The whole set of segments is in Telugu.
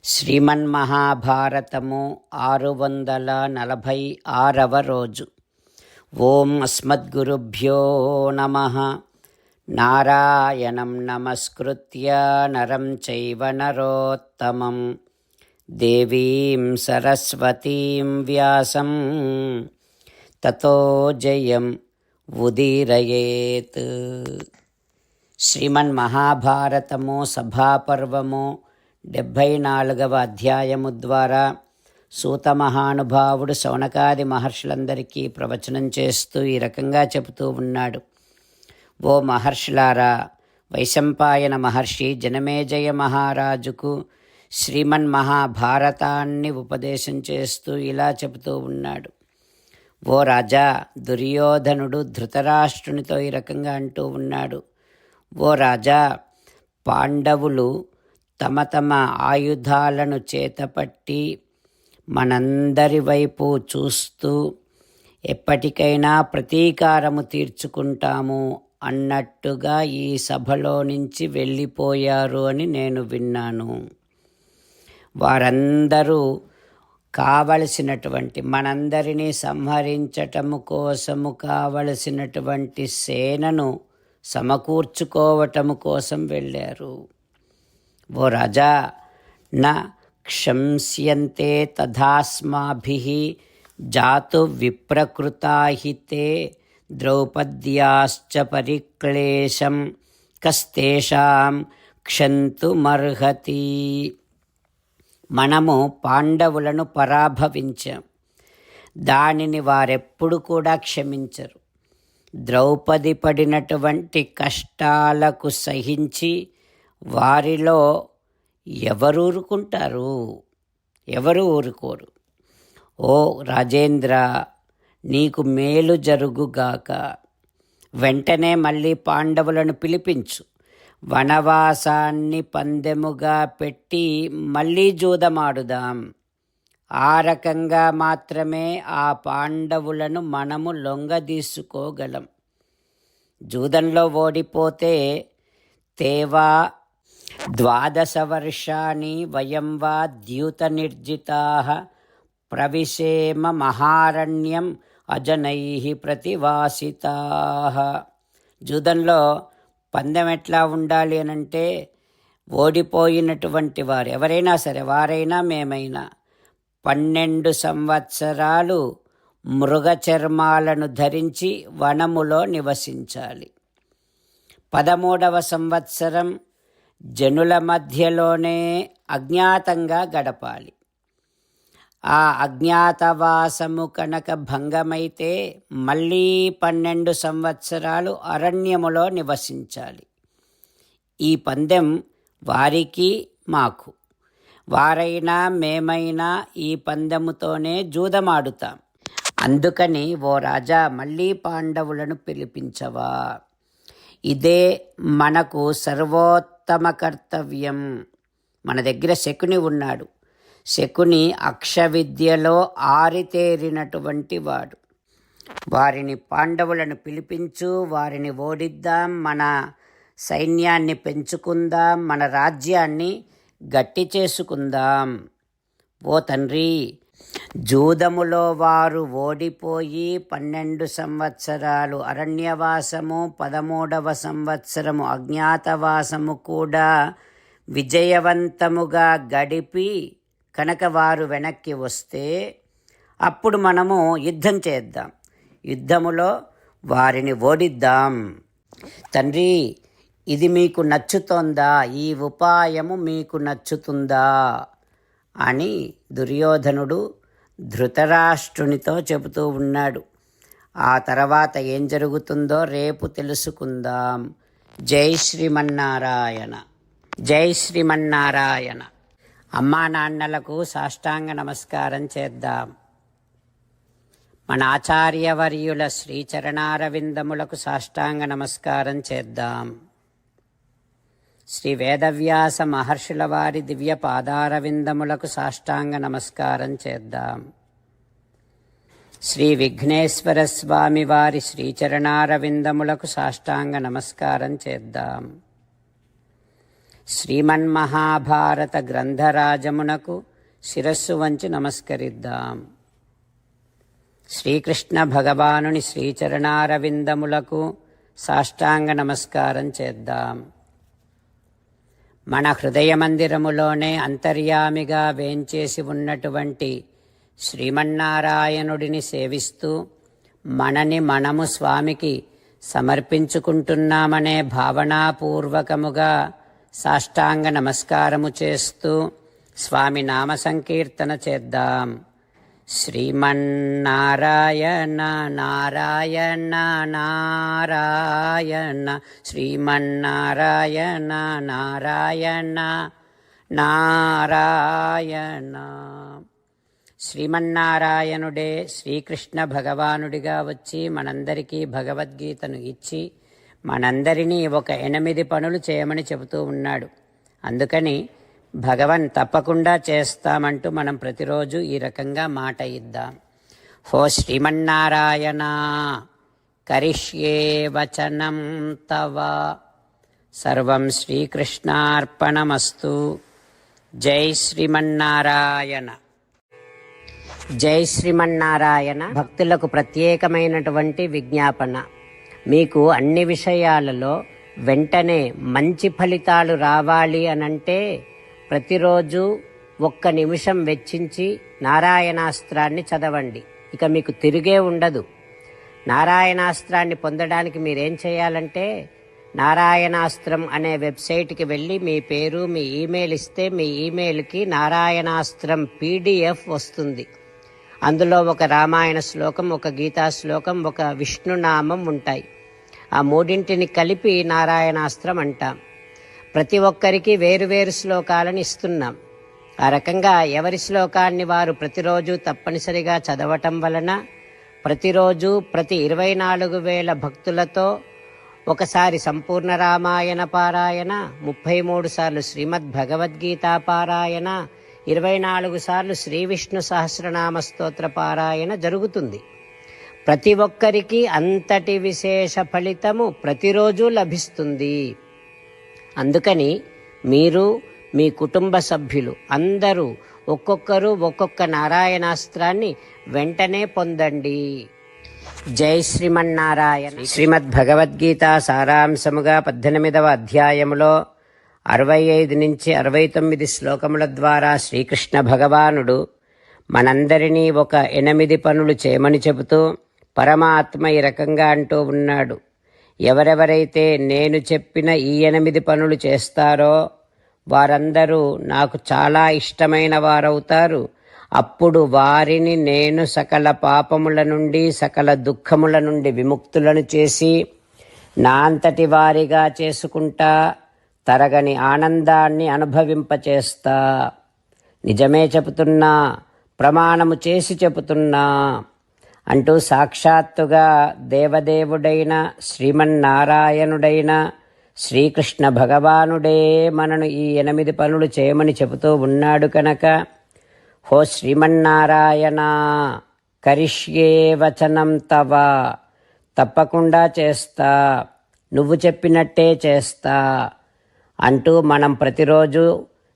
శ్రీమన్మహాభారతము 646వ రోజు. ఓం అస్మద్గురుభ్యో నమః. నారాయణం నమస్కృత్య నరం చైవ నరోత్తమం దేవీం సరస్వతీం వ్యాసం తతో జయం ఉదీరయేత్. శ్రీమన్మహాభారతము సభాపర్వము 74వ అధ్యాయము ద్వారా సూత మహానుభావుడు శౌనకాది మహర్షులందరికీ ప్రవచనం చేస్తూ ఈ రకంగా చెబుతూ ఉన్నాడు. ఓ మహర్షులారా, వైశంపాయన మహర్షి జనమేజయ మహారాజుకు శ్రీమన్మహాభారతాన్ని ఉపదేశం చేస్తూ ఇలా చెబుతూ ఉన్నాడు. ఓ రాజా, దుర్యోధనుడు ధృతరాష్ట్రునితో ఈ రకంగా అంటూ ఉన్నాడు. ఓ రాజా, పాండవులు తమ తమ ఆయుధాలను చేతపట్టి మనందరి వైపు చూస్తూ ఎప్పటికైనా ప్రతీకారము తీర్చుకుంటాము అన్నట్టుగా ఈ సభలో నుంచి వెళ్ళిపోయారు అని నేను విన్నాను. వారందరూ కావలసినటువంటి మనందరినీ సంహరించటము కోసము కావలసినటువంటి సేనను సమకూర్చుకోవటము కోసం వెళ్ళారు. ఓ రాజా, న క్షంస్యంతే తథాస్మాభిః జాతు విప్రకృతాహితే ద్రౌపద్యాశ్చ పరిక్లేశం కస్తేషాం క్షంతుమర్హతి. మనము పాండవులను పరాభవించాం, దానిని వారెప్పుడు కూడా క్షమించరు. ద్రౌపది పడినటువంటి కష్టాలకు సహించి వారిలో ఎవరు ఊరుకుంటారు? ఎవరు ఊరుకోరు. ఓ రాజేంద్ర, నీకు మేలు జరుగుగాక. వెంటనే మళ్ళీ పాండవులను పిలిపించు. వనవాసాన్ని పందెముగా పెట్టి మళ్ళీ జూదమాడుదాం. ఆ రకంగా మాత్రమే ఆ పాండవులను మనము లొంగదీసుకోగలం. జూదంలో ఓడిపోతే తేవా 12 వర్షాణి వయం వా ద్యూతనిర్జితాః ప్రవిశేమ మహారణ్యం అజనైః ప్రతివాసితాః. జూదంలో పందెం ఎట్లా ఉండాలి అనంటే, ఓడిపోయినటువంటి వారు ఎవరైనా సరే, వారైనా మేమైనా 12 సంవత్సరాలు మృగ చర్మాలను ధరించి వనములో నివసించాలి. 13వ సంవత్సరం జనుల మధ్యలోనే అజ్ఞాతంగా గడపాలి. ఆ అజ్ఞాతవాసము కనుక భంగమైతే మళ్ళీ 12 సంవత్సరాలు అరణ్యములో నివసించాలి. ఈ పందెం వారికి మాకు, వారైనా మేమైనా ఈ పందెముతోనే జూదమాడుతాం. అందుకని ఓ రాజా, మళ్ళీ పాండవులను పిలిపించవా. ఇదే మనకు సర్వోత్తమ కర్తవ్యం. మన దగ్గర శకుని ఉన్నాడు. శకుని అక్షవిద్యలో ఆరితేరినటువంటి వాడు. వారిని పాండవులను పిలిపించు, వారిని ఓడిద్దాం, మన సైన్యాన్ని పెంచుకుందాం, మన రాజ్యాన్ని గట్టి చేసుకుందాం. ఓ తండ్రి, జూదములో వారు ఓడిపోయి 12 సంవత్సరాలు అరణ్యవాసము, 13వ సంవత్సరము అజ్ఞాతవాసము కూడా విజయవంతముగా గడిపి కనుక వారు వెనక్కి వస్తే అప్పుడు మనము యుద్ధం చేద్దాం. యుద్ధములో వారిని ఓడిద్దాం. తండ్రి, ఇది మీకు నచ్చుతోందా? ఈ ఉపాయము మీకు నచ్చుతుందా అని దుర్యోధనుడు ధృతరాష్ట్రునితో చెబుతూ ఉన్నాడు. ఆ తర్వాత ఏం జరుగుతుందో రేపు తెలుసుకుందాం. జై శ్రీమన్నారాయణ. జై శ్రీమన్నారాయణ. అమ్మా నాన్నలకు సాష్టాంగ నమస్కారం చేద్దాం. మన ఆచార్యవర్యుల శ్రీచరణారవిందములకు సాష్టాంగ నమస్కారం చేద్దాం. శ్రీ వేదవ్యాస మహర్షుల వారి దివ్య పాదారవిందములకు సాష్టాంగ నమస్కారం చేద్దాం. శ్రీ విఘ్నేశ్వర స్వామి వారి శ్రీచరణారవిందములకు సాష్టాంగ నమస్కారం చేద్దాం. శ్రీమన్మహాభారత గ్రంథరాజమునకు శిరస్సు వంచి నమస్కరిద్దాం. శ్రీకృష్ణ భగవానుని శ్రీచరణారవిందములకు సాష్టాంగ నమస్కారం చేద్దాం. మన హృదయ మందిరములోనే అంతర్యామిగా వేంచేసి ఉన్నటువంటి శ్రీమన్నారాయణుడిని సేవిస్తూ మనని మనము స్వామికి సమర్పించుకుంటున్నామనే భావనాపూర్వకముగా సాష్టాంగ నమస్కారము చేస్తూ స్వామి నామ సంకీర్తన చేద్దాం. శ్రీమన్నారాయణ నారాయణ నారాయణ శ్రీమన్నారాయణ నారాయణ నారాయణ. శ్రీమన్నారాయణుడే శ్రీకృష్ణ భగవానుడిగా వచ్చి మనందరికీ భగవద్గీతను ఇచ్చి మనందరినీ ఒక 8 పనులు చేయమని చెబుతూ ఉన్నాడు. అందుకని భగవన్ తప్పకుండా చేస్తామంటూ మనం ప్రతిరోజు ఈ రకంగా మాట ఇద్దాం. హో శ్రీమన్నారాయణ కరిష్యే వచనం తవ సర్వం శ్రీకృష్ణార్పణమస్తు. జై శ్రీమన్నారాయణ. జై శ్రీమన్నారాయణ. భక్తులకు ప్రత్యేకమైనటువంటి విజ్ఞాపన. మీకు అన్ని విషయాలలో వెంటనే మంచి ఫలితాలు రావాలి అనంటే ప్రతిరోజు 1 నిమిషం వెచ్చించి నారాయణాస్త్రాన్ని చదవండి. ఇక మీకు తిరిగే ఉండదు. నారాయణాస్త్రాన్ని పొందడానికి మీరేం చేయాలంటే నారాయణాస్త్రం అనే వెబ్సైట్కి వెళ్ళి మీ పేరు మీ ఈమెయిల్ ఇస్తే మీ ఈమెయిల్కి నారాయణాస్త్రం PDF వస్తుంది. అందులో ఒక రామాయణ శ్లోకం, ఒక గీతా శ్లోకం, ఒక విష్ణునామం ఉంటాయి. ఆ 3 కలిపి నారాయణాస్త్రం అంటాం. ప్రతి ఒక్కరికి వేరువేరు శ్లోకాలను ఇస్తున్నాం. ఆ రకంగా ఎవరి శ్లోకాన్ని వారు ప్రతిరోజు తప్పనిసరిగా చదవటం వలన ప్రతిరోజు ప్రతి 24,000 భక్తులతో ఒకసారి సంపూర్ణ రామాయణ పారాయణ, 33 సార్లు శ్రీమద్ భగవద్గీత పారాయణ, 24 సార్లు శ్రీ విష్ణు సహస్రనామ స్తోత్ర పారాయణ జరుగుతుంది. ప్రతి ఒక్కరికి అంతటి విశేష ఫలితము ప్రతిరోజు లభిస్తుంది. అందుకని మీరు మీ కుటుంబ సభ్యులు అందరూ ఒక్కొక్కరు ఒక్కొక్క నారాయణాస్త్రాన్ని వెంటనే పొందండి. జై శ్రీమన్నారాయణ. శ్రీమద్ భగవద్గీత సారాంశముగా 18వ అధ్యాయములో 65 నుంచి 69 శ్లోకముల ద్వారా శ్రీకృష్ణ భగవానుడు మనందరినీ ఒక 8 పనులు చేయమని చెబుతూ పరమాత్మ ఈ రకంగా అంటూ ఉన్నాడు. ఎవరెవరైతే నేను చెప్పిన ఈ 8 పనులు చేస్తారో వారందరూ నాకు చాలా ఇష్టమైన వారవుతారు. అప్పుడు వారిని నేను సకల పాపముల నుండి సకల దుఃఖముల నుండి విముక్తులను చేసి నా అంతటి వారిగా చేసుకుంటా, తరగని ఆనందాన్ని అనుభవింపచేస్తా. నిజమే చెబుతున్నా, ప్రమాణము చేసి చెబుతున్నా అంటూ సాక్షాత్తుగా దేవదేవుడైన శ్రీమన్నారాయణుడైన శ్రీకృష్ణ భగవానుడే మనను ఈ 8 పనులు చేయమని చెబుతూ ఉన్నాడు కనుక హో శ్రీమన్నారాయణ కరిష్యే వచనం తవ తప్పకుండా చేస్తా, నువ్వు చెప్పినట్టే చేస్తా అంటూ మనం ప్రతిరోజు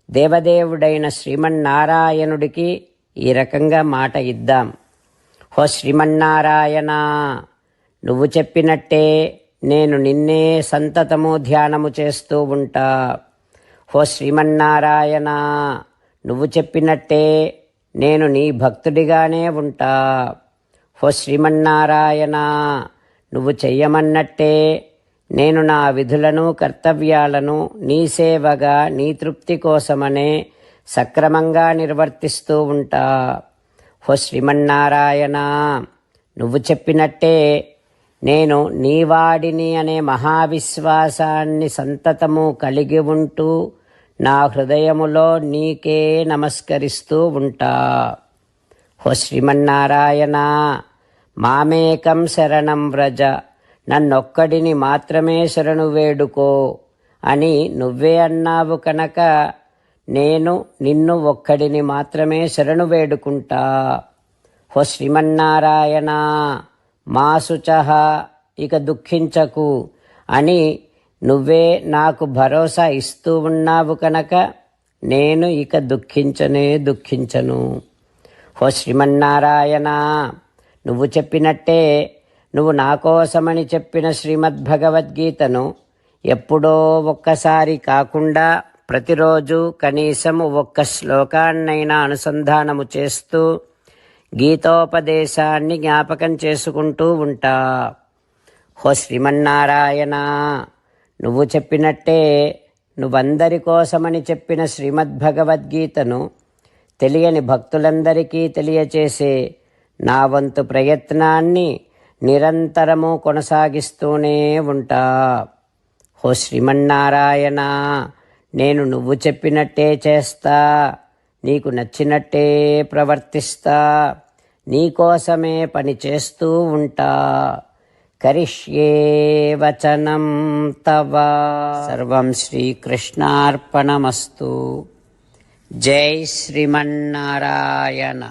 దేవదేవుడైన శ్రీమన్నారాయణుడికి ఈ రకంగా మాట ఇద్దాం. హో శ్రీమన్నారాయణ నువ్వు చెప్పినట్టే నేను నిన్నే సంతతము ధ్యానము చేస్తూ ఉంటా. హో శ్రీమన్నారాయణ నువ్వు చెప్పినట్టే నేను నీ భక్తుడిగానే ఉంటా. హో శ్రీమన్నారాయణ నువ్వు చెయ్యమన్నట్టే నేను నా విధులను కర్తవ్యాలను నీ సేవగా నీ తృప్తి కోసమనే సక్రమంగా నిర్వర్తిస్తూ ఉంటా. హో శ్రీమన్నారాయణ నువ్వు చెప్పినట్టే నేను నీవాడిని అనే మహావిశ్వాసాన్ని సంతతము కలిగి ఉంటూ నా హృదయములో నీకే నమస్కరిస్తూ ఉంటా. హో శ్రీమన్నారాయణ మామేకం శరణం వ్రజ నన్నొక్కడిని మాత్రమే శరణు వేడుకో అని నువ్వే అన్నావు కనుక నేను నిన్ను ఒక్కడిని మాత్రమే శరణు వేడుకుంటా. హో శ్రీమన్నారాయణ మా శుచః ఇక దుఃఖించకు అని నువ్వే నాకు భరోసా ఇస్తూ ఉన్నావు కనుక నేను ఇక దుఃఖించను. ఓ శ్రీమన్నారాయణ, నువ్వు చెప్పినట్టే నువ్వు నా కోసమని చెప్పిన శ్రీమద్భగవద్గీతను ఎప్పుడో ఒక్కసారి కాకుండా ప్రతిరోజు కనీసం ఒక్క శ్లోకాన్నైనా అనుసంధానము చేస్తూ గీతోపదేశాన్ని జ్ఞాపకం చేసుకుంటూ ఉంటా. ఓ శ్రీమన్నారాయణ, నువ్వు చెప్పినట్టే నువ్వందరి కోసమని చెప్పిన శ్రీమద్భగవద్గీతను తెలియని భక్తులందరికీ తెలియచేసే నా వంతు ప్రయత్నాన్ని నిరంతరము కొనసాగిస్తూనే ఉంటా. ఓ శ్రీమన్నారాయణ, నేను నువ్వు చెప్పినట్టే చేస్తా, నీకు నచ్చినట్టే ప్రవర్తిస్తా, నీకోసమే పని చేస్తూ ఉంటా. కరిష్యే వచనం తవ. సర్వం శ్రీకృష్ణార్పణమస్తు. జై శ్రీమన్నారాయణ.